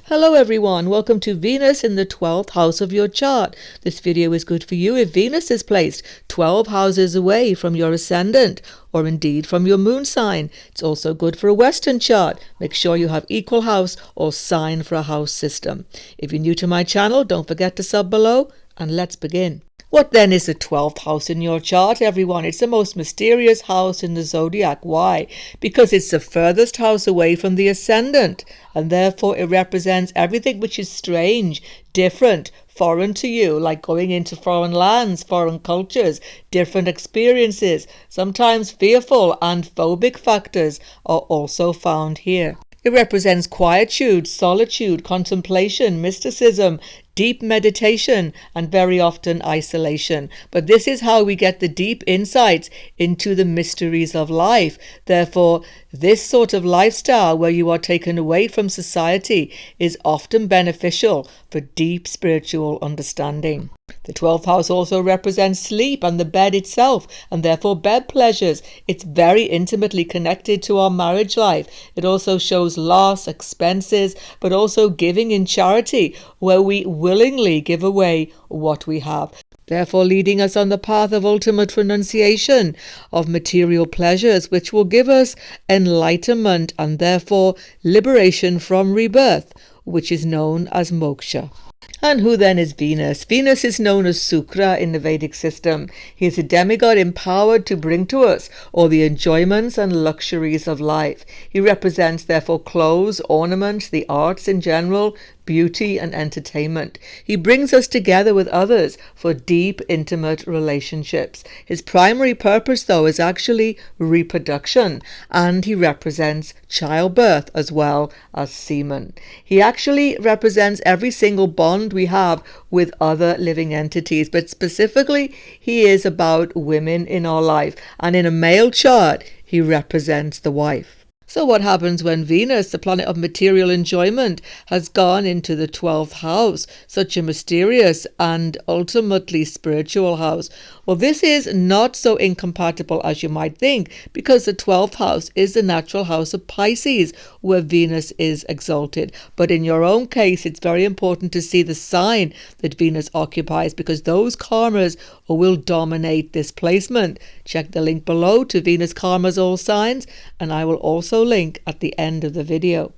Hello everyone, welcome to Venus in the 12th house of your chart. This video is good for you if Venus is placed 12 houses away from your ascendant or indeed from your moon sign. It's also good for a Western chart. Make sure you have equal house or sign for a house system. If you're new to my channel, don't forget to sub below and let's begin. What then is the 12th house in your chart, everyone? It's the most mysterious house in the zodiac. Why? Because it's the furthest house away from the ascendant, and therefore it represents everything which is strange, different, foreign to you, like going into foreign lands, foreign cultures, different experiences. Sometimes fearful and phobic factors are also found here. It represents quietude, solitude, contemplation, mysticism, deep meditation, and very often isolation. But this is how we get the deep insights into the mysteries of life. Therefore, this sort of lifestyle where you are taken away from society is often beneficial for deep spiritual understanding. The 12th house also represents sleep and the bed itself, and therefore bed pleasures. It's very intimately connected to our marriage life. It also shows loss, expenses, but also giving in charity, where we willingly give away what we have, therefore leading us on the path of ultimate renunciation of material pleasures, which will give us enlightenment and therefore liberation from rebirth, which is known as moksha. And who then is Venus? Venus is known as Sukra in the Vedic system. He is a demigod empowered to bring to us all the enjoyments and luxuries of life. He represents therefore clothes, ornaments, the arts in general, beauty and entertainment. He brings us together with others for deep, intimate relationships. His primary purpose, though, is actually reproduction, and he represents childbirth as well as semen. He actually represents every single bond we have with other living entities, but specifically he is about women in our life, and in a male chart he represents the wife. So what happens when Venus, the planet of material enjoyment, has gone into the 12th house, such a mysterious and ultimately spiritual house? Well, this is not so incompatible as you might think, because the 12th house is the natural house of Pisces, where Venus is exalted. But in your own case, it's very important to see the sign that Venus occupies, because those karmas will dominate this placement. Check the link below to Venus karmas all signs, and I will also link at the end of the video.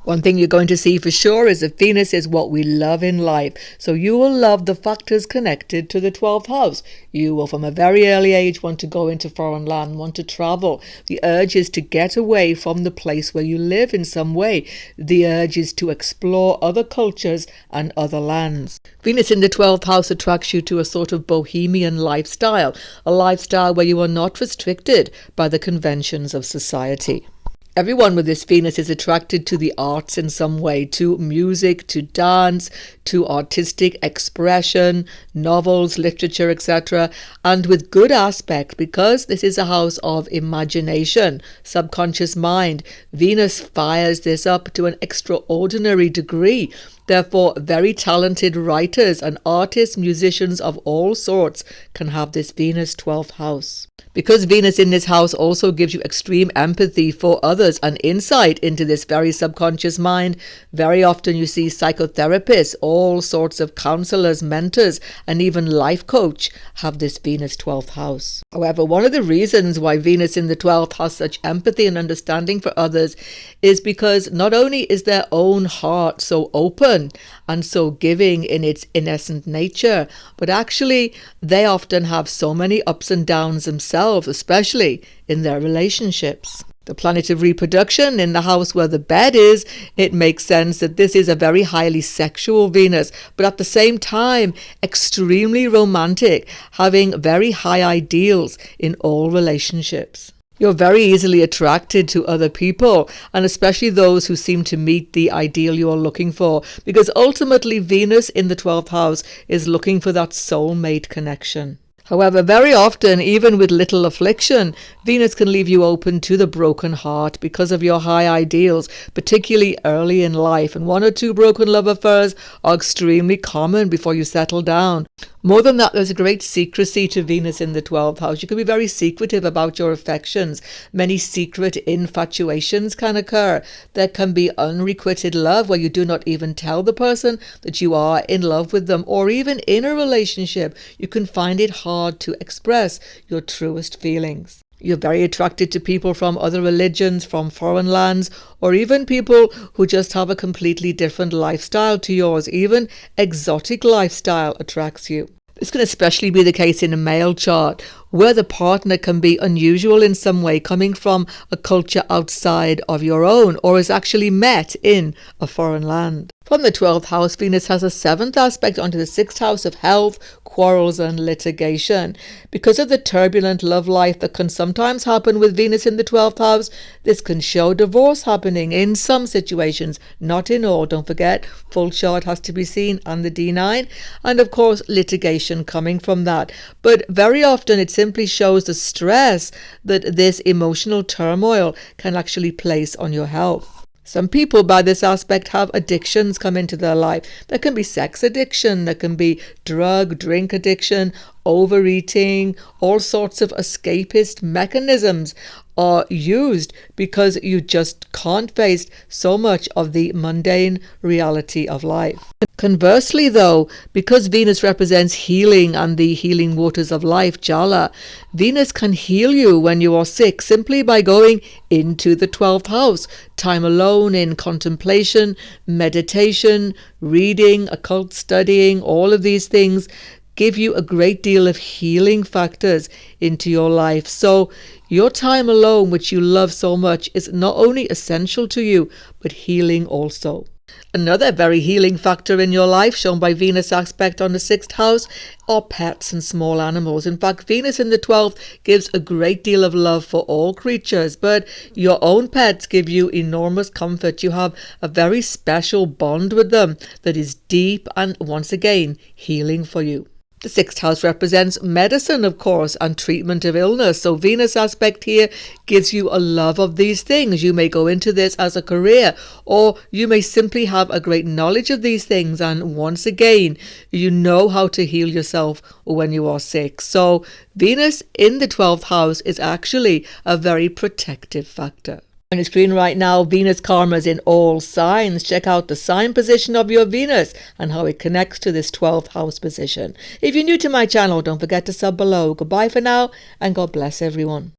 One thing you're going to see for sure is that Venus is what we love in life. So you will love the factors connected to the 12th house. You will from a very early age want to go into foreign land, want to travel. The urge is to get away from the place where you live in some way. The urge is to explore other cultures and other lands. Venus in the 12th house attracts you to a sort of bohemian lifestyle, a lifestyle where you are not restricted by the conventions of society. Everyone with this Venus is attracted to the arts in some way, to music, to dance, to artistic expression, novels, literature, etc. And with good aspect, because this is a house of imagination, subconscious mind. Venus fires this up to an extraordinary degree. Therefore, very talented writers and artists, musicians of all sorts can have this Venus 12th house. Because Venus in this house also gives you extreme empathy for others and insight into this very subconscious mind, very often you see psychotherapists, all sorts of counselors, mentors, and even life coach have this Venus 12th house. However, one of the reasons why Venus in the 12th has such empathy and understanding for others is because not only is their own heart so open and so giving in its innocent nature, but actually they often have so many ups and downs themselves, especially in their relationships. The planet of reproduction in the house where the bed is, it makes sense that this is a very highly sexual Venus, but at the same time extremely romantic, having very high ideals in all relationships. You're very easily attracted to other people, and especially those who seem to meet the ideal you are looking for, because ultimately Venus in the 12th house is looking for that soulmate connection. However, very often, even with little affliction, Venus can leave you open to the broken heart because of your high ideals, particularly early in life. And 1 or 2 broken love affairs are extremely common before you settle down. More than that, there's a great secrecy to Venus in the 12th house. You can be very secretive about your affections. Many secret infatuations can occur. There can be unrequited love where you do not even tell the person that you are in love with them, or even in a relationship, you can find it hard to express your truest feelings. You're very attracted to people from other religions, from foreign lands, or even people who just have a completely different lifestyle to yours. Even exotic lifestyle attracts you. This can especially be the case in a male chart, where the partner can be unusual in some way, coming from a culture outside of your own, or is actually met in a foreign land. From the 12th house, Venus has a 7th aspect onto the 6th house of health, quarrels and litigation. Because of the turbulent love life that can sometimes happen with Venus in the 12th house, this can show divorce happening in some situations, not in all. Don't forget, full chart has to be seen on the D9, and of course litigation coming from that. But very often it simply shows the stress that this emotional turmoil can actually place on your health. Some people by this aspect have addictions come into their life. There can be sex addiction, there can be drink addiction, overeating, all sorts of escapist mechanisms are used because you just can't face so much of the mundane reality of life. Conversely though, because Venus represents healing and the healing waters of life, Jala, Venus can heal you when you are sick simply by going into the 12th house. Time alone in contemplation, meditation, reading, occult studying, all of these things give you a great deal of healing factors into your life. So your time alone, which you love so much, is not only essential to you, but healing also. Another very healing factor in your life, shown by Venus aspect on the 6th house, are pets and small animals. In fact, Venus in the 12th gives a great deal of love for all creatures, but your own pets give you enormous comfort. You have a very special bond with them that is deep and, once again, healing for you. The 6th house represents medicine, of course, and treatment of illness. So Venus aspect here gives you a love of these things. You may go into this as a career, or you may simply have a great knowledge of these things. And once again, you know how to heal yourself when you are sick. So Venus in the 12th house is actually a very protective factor. On your screen right now, Venus karmas in all signs. Check out the sign position of your Venus and how it connects to this 12th house position. If you're new to my channel, don't forget to sub below. Goodbye for now, and God bless everyone.